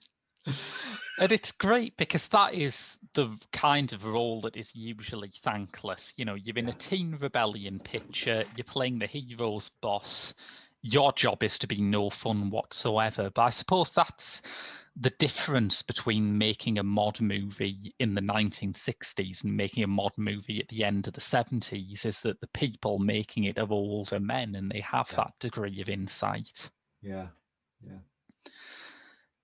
And it's great because that is the kind of role that is usually thankless. You're in a teen rebellion picture, you're playing the hero's boss, your job is to be no fun whatsoever. But I suppose that's the difference between making a mod movie in the 1960s and making a mod movie at the end of the 70s, is that the people making it are older men and they have that degree of insight. Yeah.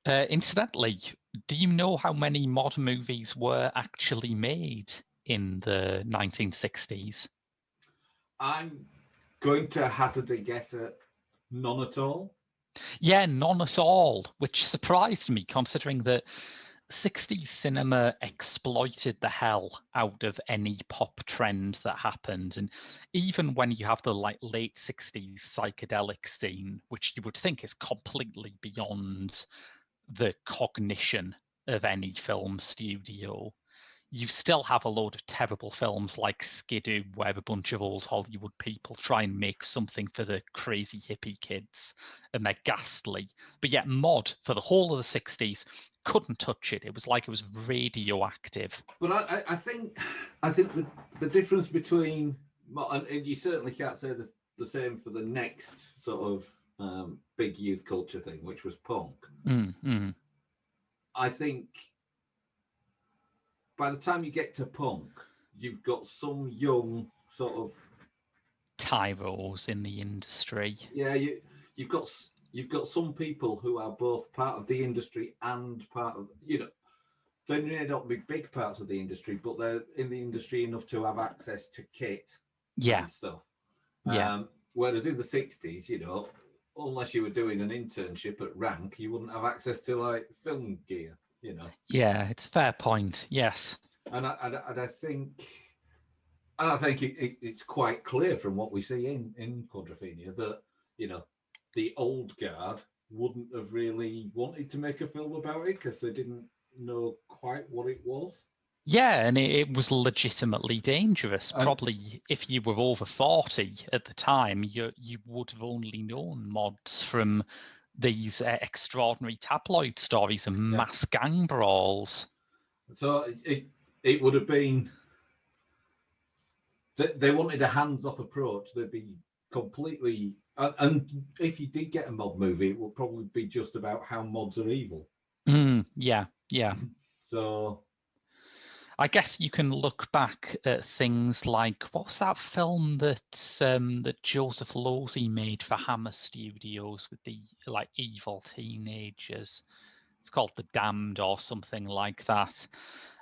Incidentally, do you know how many mod movies were actually made in the 1960s? I'm going to hazard a guess at none at all. Yeah, none at all, which surprised me considering that 60s cinema exploited the hell out of any pop trend that happened. And even when you have the late 60s psychedelic scene, which you would think is completely beyond the cognition of any film studio, you still have a load of terrible films like Skidoo, where a bunch of old Hollywood people try and make something for the crazy hippie kids, and they're ghastly. But yet Mod, for the whole of the 60s, couldn't touch it. It was like it was radioactive. But I think the difference between, and you certainly can't say the same for the next sort of big youth culture thing, which was punk. I think by the time you get to punk, you've got some young sort of tyros in the industry. Yeah, you've got some people who are both part of the industry and part of, they may not be big parts of the industry, but they're in the industry enough to have access to kit and stuff. Yeah. Whereas in the 60s, unless you were doing an internship at Rank, you wouldn't have access to like film gear, Yeah, it's a fair point. Yes. And I think it's quite clear from what we see in Quadrophenia that, the old guard wouldn't have really wanted to make a film about it because they didn't know quite what it was. Yeah, and it was legitimately dangerous. Probably if you were over 40 at the time, you would have only known mods from these extraordinary tabloid stories and mass gang brawls. So it would have been, they wanted a hands-off approach. They'd be completely, and if you did get a mod movie, it would probably be just about how mods are evil. Yeah. So I guess you can look back at things like, what was that film that that Joseph Losey made for Hammer Studios with the like evil teenagers? It's called The Damned or something like that.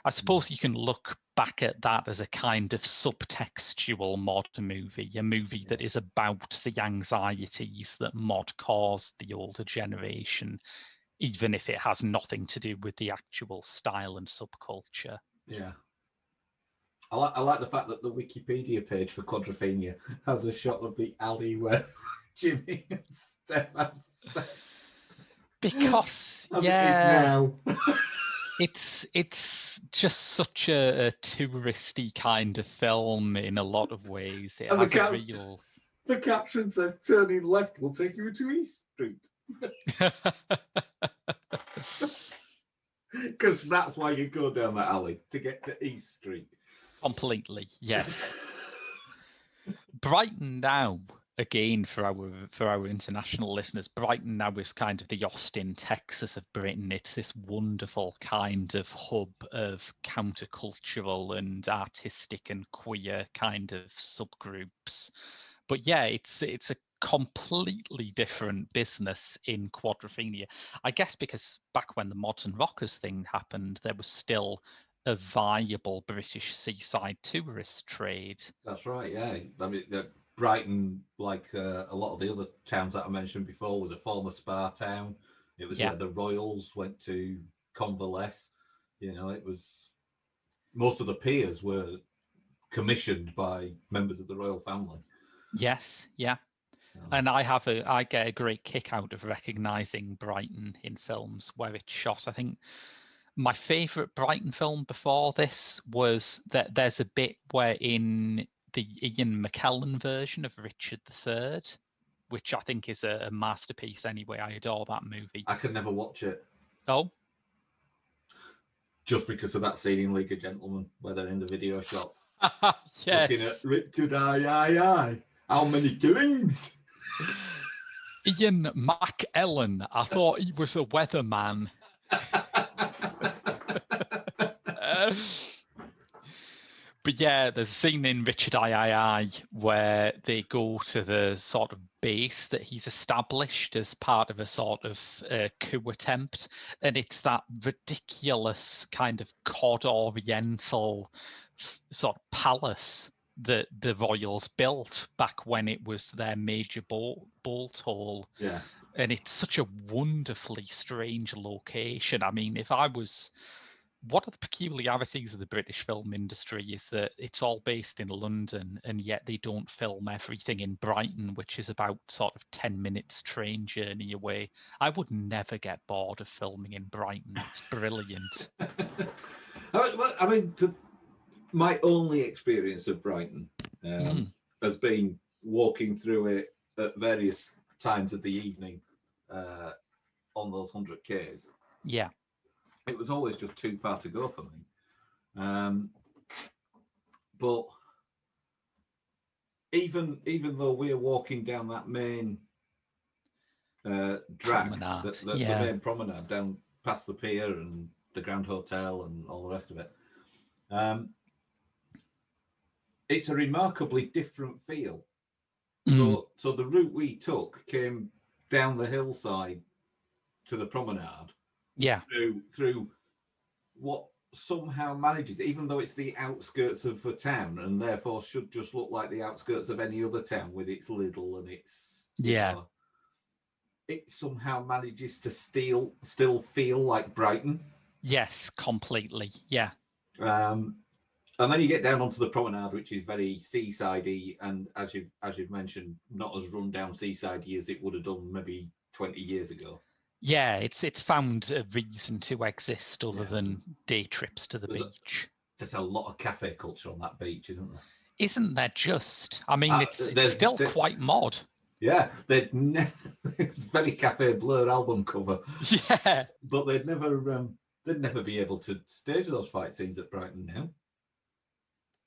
I suppose you can look back at that as a kind of subtextual mod movie, a movie that is about the anxieties that mod caused the older generation, even if it has nothing to do with the actual style and subculture. Yeah. I like the fact that the Wikipedia page for Quadrophenia has a shot of the alley where Jimmy and Steph have sex. Because As it is now. it's just such a touristy kind of film in a lot of ways. It and has a real. The caption says, "Turning left will take you into East Street." Because that's why you go down that alley, to get to East Street. Completely, yes. Brighton now, again for our international listeners, Brighton now is kind of the Austin, Texas of Britain. It's this wonderful kind of hub of countercultural and artistic and queer kind of subgroups. But yeah, it's a completely different business in Quadrophenia. I guess because back when the Mods and Rockers thing happened, there was still a viable British seaside tourist trade. That's right, yeah. I mean, Brighton, like a lot of the other towns that I mentioned before, was a former spa town. It was where the royals went to convalesce. It was, most of the piers were commissioned by members of the royal family. Yes, yeah. And I get a great kick out of recognizing Brighton in films where it's shot. I think my favorite Brighton film before this was that there's a bit where in the Ian McKellen version of Richard III, which I think is a masterpiece anyway. I adore that movie. I could never watch it. Oh? Just because of that scene in League of Gentlemen where they're in the video shop. Yes. Looking at Richard, aye. How many killings? Ian McKellen. I thought he was a weatherman. But yeah, there's a scene in Richard I where they go to the sort of base that he's established as part of a sort of coup attempt. And it's that ridiculous kind of cod oriental sort of palace that the royals built back when it was their major bolt hole. Yeah. And it's such a wonderfully strange location. I mean, if I was... One of the peculiarities of the British film industry is that it's all based in London, and yet they don't film everything in Brighton, which is about sort of 10 minutes train journey away. I would never get bored of filming in Brighton. It's brilliant. I mean, my only experience of Brighton has been walking through it at various times of the evening on those 100Ks. Yeah. It was always just too far to go for me. But even though we're walking down that main drag, the main promenade down past the pier and the Grand Hotel and all the rest of it, it's a remarkably different feel So the route we took came down the hillside to the promenade. Yeah. Through what somehow manages, even though it's the outskirts of a town and therefore should just look like the outskirts of any other town with its Lidl and its, you know, it somehow manages to still feel like Brighton. Yes, completely. Yeah. And then you get down onto the promenade, which is very seasidey, and as you've mentioned, not as run down seasidey as it would have done maybe 20 years ago. Yeah, it's found a reason to exist other than day trips to the beach. There's a lot of cafe culture on that beach, isn't there? Isn't there just? I mean, it's still quite mod. Yeah, it's very Cafe Blur album cover. Yeah, but they'd never be able to stage those fight scenes at Brighton now.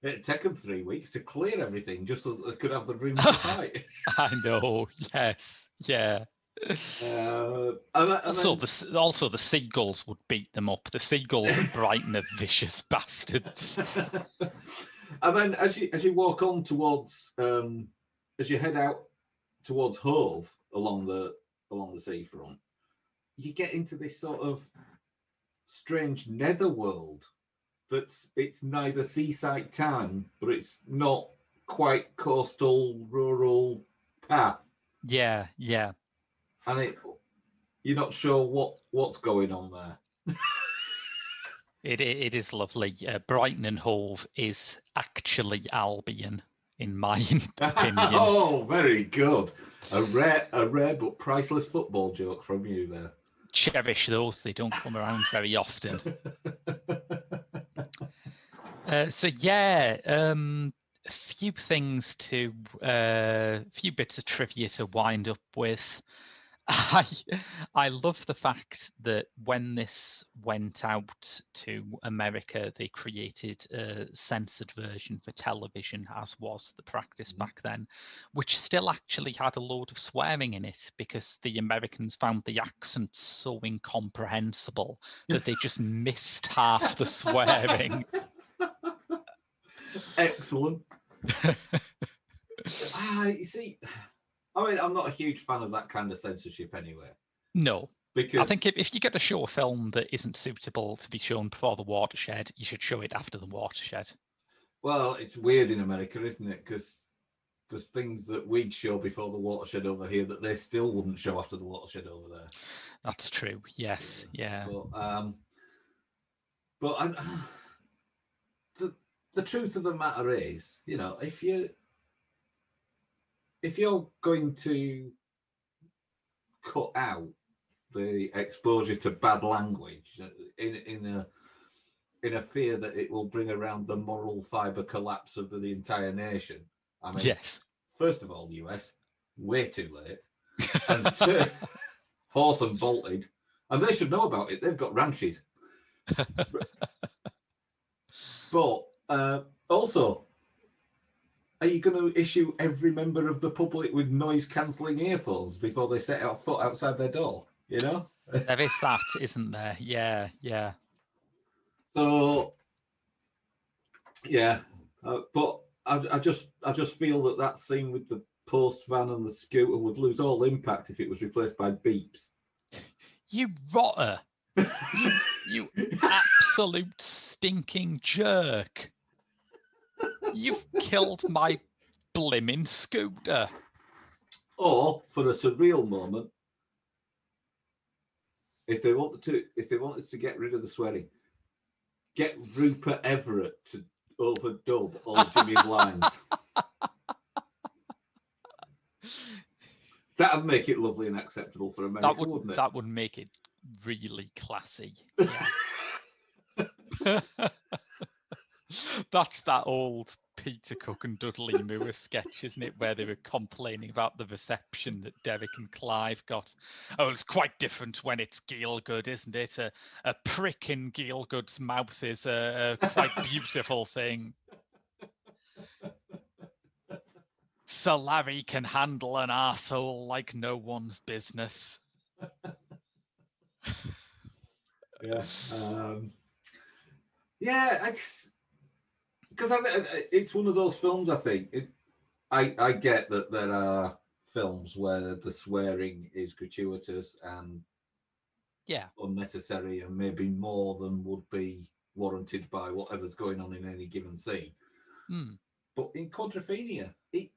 It'd take them 3 weeks to clear everything just so that they could have the room to fight. I know. Yes. Yeah. Also, the seagulls would beat them up. The seagulls at Brighton are vicious bastards. And then as you walk on towards, as you head out towards Hove along the seafront, you get into this sort of strange netherworld. It's neither seaside town, but it's not quite coastal rural path. Yeah, yeah. And you're not sure what's going on there. It is lovely. Brighton and Hove is actually Albion, in my opinion. Oh, very good. A rare but priceless football joke from you there. Cherish those; they don't come around very often. So yeah, a few things a few bits of trivia to wind up with. I love the fact that when this went out to America, they created a censored version for television, as was the practice back then, which still actually had a load of swearing in it because the Americans found the accent so incomprehensible that they just missed half the swearing. Excellent. You see, I mean, I'm not a huge fan of that kind of censorship anyway. No. Because I think if you're going to show a film that isn't suitable to be shown before the watershed, you should show it after the watershed. Well, it's weird in America, isn't it? Because there's things that we'd show before the watershed over here that they still wouldn't show after the watershed over there. That's true. Yes. Yeah. But the truth of the matter is, you know, if you're going to cut out the exposure to bad language in a fear that it will bring around the moral fiber collapse of the entire nation. I mean, yes. First of all, US, way too late, and horse and bolted, and they should know about it. They've got ranches. But also, are you going to issue every member of the public with noise-cancelling earphones before they set out foot outside their door? You know, there is that, isn't there? Yeah, yeah. So, yeah, but I just feel that scene with the post van and the scooter would lose all impact if it was replaced by beeps. You rotter! you absolute stinking jerk! You've killed my blimmin' scooter. Or for a surreal moment, if they wanted to get rid of the swearing, get Rupert Everett to overdub all Jimmy's lines. That'd make it lovely and acceptable for America, wouldn't it? That would make it really classy. Yeah. That's that old Peter Cook and Dudley Moore sketch, isn't it, where they were complaining about the reception that Derek and Clive got. Oh, it's quite different when it's Gielgud, isn't it? A prick in Gielgud's mouth is a quite beautiful thing. Sir Larry can handle an arsehole like no one's business. Yeah. Yeah, because it's one of those films, I think. I get that there are films where the swearing is gratuitous and unnecessary and maybe more than would be warranted by whatever's going on in any given scene. But in Quadrophenia, it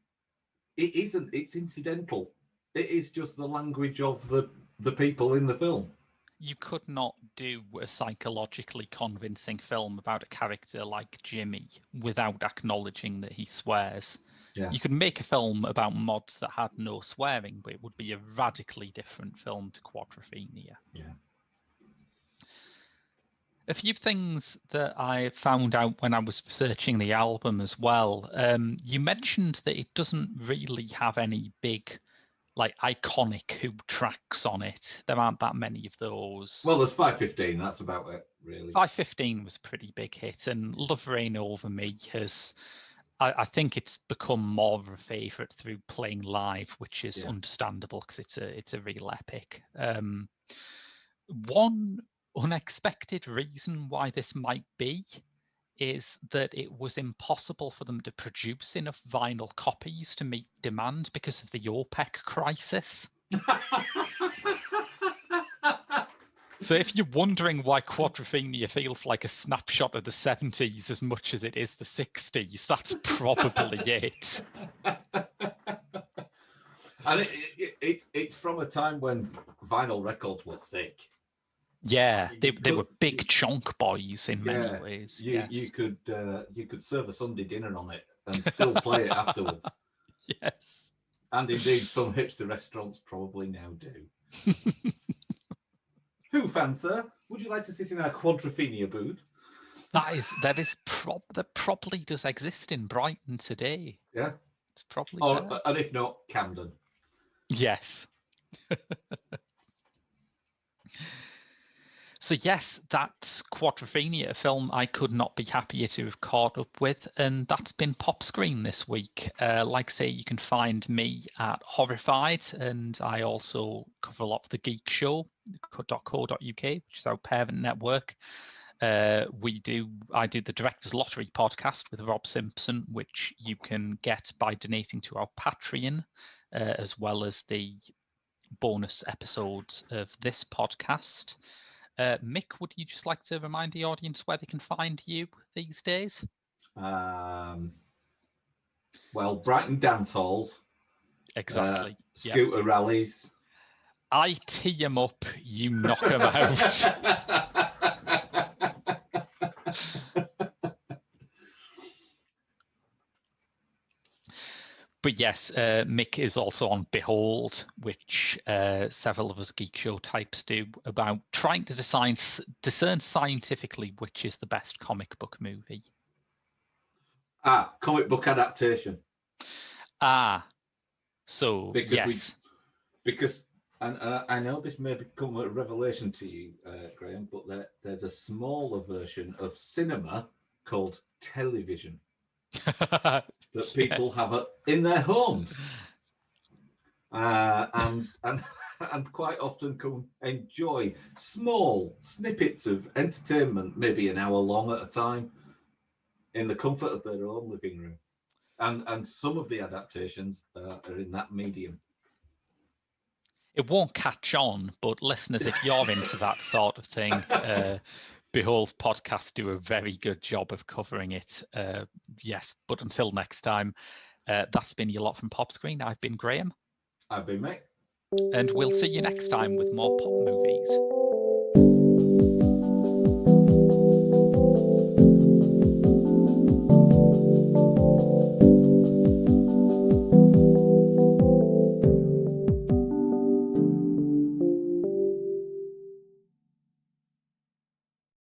isn't. It's incidental. It is just the language of the people in the film. You could not do a psychologically convincing film about a character like Jimmy without acknowledging that he swears. Yeah. You could make a film about mods that had no swearing, but it would be a radically different film to Quadrophenia. Yeah. A few things that I found out when I was researching the album as well. You mentioned that it doesn't really have any big, like, iconic Who tracks on it. There aren't that many of those. Well, there's 515. That's about it, really. 515 was a pretty big hit, and Love Reign Over Me has, I think it's become more of a favourite through playing live, which is understandable because it's a real epic. One unexpected reason why this might be is that it was impossible for them to produce enough vinyl copies to meet demand because of the OPEC crisis. So if you're wondering why Quadrophenia feels like a snapshot of the 70s as much as it is the 60s, that's probably it. And it's from a time when vinyl records were thick. Yeah, they were big chunk boys in many ways. You could serve a Sunday dinner on it and still play it afterwards. Yes. And indeed, some hipster restaurants probably now do. Who fan, sir? Would you like to sit in our Quadrophenia booth? That probably does exist in Brighton today. Yeah. It's probably there. And if not, Camden. Yes. So yes, that's Quadrophenia, a film I could not be happier to have caught up with, and that's been Pop Screen this week. Like I say, you can find me at Horrified, and I also cover a lot of the Geek Show, .co.uk, which is our parent network. I do the Director's Lottery podcast with Rob Simpson, which you can get by donating to our Patreon, as well as the bonus episodes of this podcast. Mick, would you just like to remind the audience where they can find you these days? Well, Brighton dance halls. Exactly. Scooter rallies. I tee them up, you knock them out. But yes, Mick is also on Behold, which several of us Geek Show types do, about trying to discern scientifically which is the best comic book movie. Comic book adaptation. So because and I know this may become a revelation to you, Graham, but there's a smaller version of cinema called television. That people have in their homes, and quite often can enjoy small snippets of entertainment, maybe an hour long at a time, in the comfort of their own living room. And some of the adaptations are in that medium. It won't catch on, but listeners, if you're into that sort of thing, Behold podcasts do a very good job of covering it. Yes, but until next time, that's been your lot from Pop Screen. I've been Graham. I've been Mick. And we'll see you next time with more pop movies.